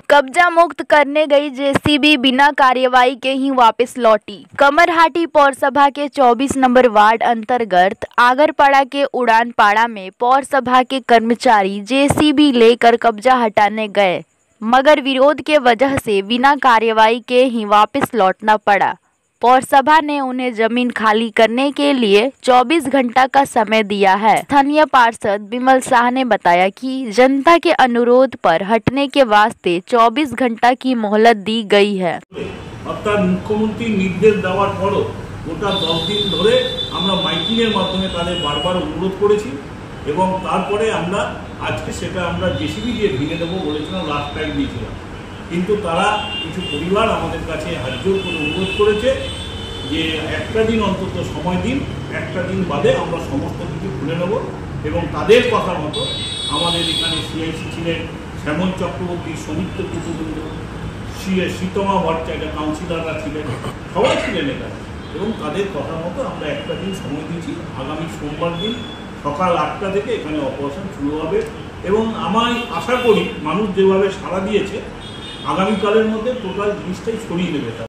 कब्जा मुक्त करने गई जेसीबी बिना कार्रवाई के ही वापस लौटी। कमरहाटी पौरसभा के 24 नंबर वार्ड अंतर्गत आगरपाड़ा के उड़ानपाड़ा में पौरसभा के कर्मचारी जेसीबी लेकर कब्जा हटाने गए, मगर विरोध के वजह से बिना कार्रवाई के ही वापस लौटना पड़ा। पौरसभा ने उन्हें जमीन खाली करने के लिए 24 घंटा का समय दिया है। स्थानीय पार्षद विमल शाह ने बताया कि जनता के अनुरोध पर हटने के वास्ते 24 घंटा की मोहलत दी गई है। अर्थात मुख्यमंत्री निर्देश देওয়ার পরও গোটা 10 দিন ধরে আমরা মাইকিংয়ের মাধ্যমে তাদের বারবার অনুরোধ করেছি এবং তারপরে আমরা আজকে সেটা আমরা জেসিবি দিয়ে ভেঙে দেবো বলেছিলাম, লাস্ট টাইম দিয়েছিলাম। কিন্তু তারা কিছু পরিবার আমাদের কাছে হাত জোর করে অনুরোধ করেছে যে একটা দিন অন্তত সময় দিন, একটা দিন বাদে আমরা সমস্ত কিছু খুলে নেব। এবং তাদের কথা মতো আমাদের এখানে সিআইসি ছিলেন শ্যামল চক্রবর্তী, সমিত্র কুতুবৃন্দ, শীতমা ভট্টাচার্য, কাউন্সিলররা ছিলেন, সবাই ছিলেন এখানে। এবং তাদের কথা মতো আমরা একটা দিন সময় দিয়েছি। আগামী সোমবার দিন সকাল 8টা থেকে এখানে অপারেশন শুরু হবে এবং আমি আশা করি মানুষ যেভাবে সাড়া দিয়েছে আগামীকালের মধ্যে টোটাল জিনিসটাই ছড়িয়ে দেবে।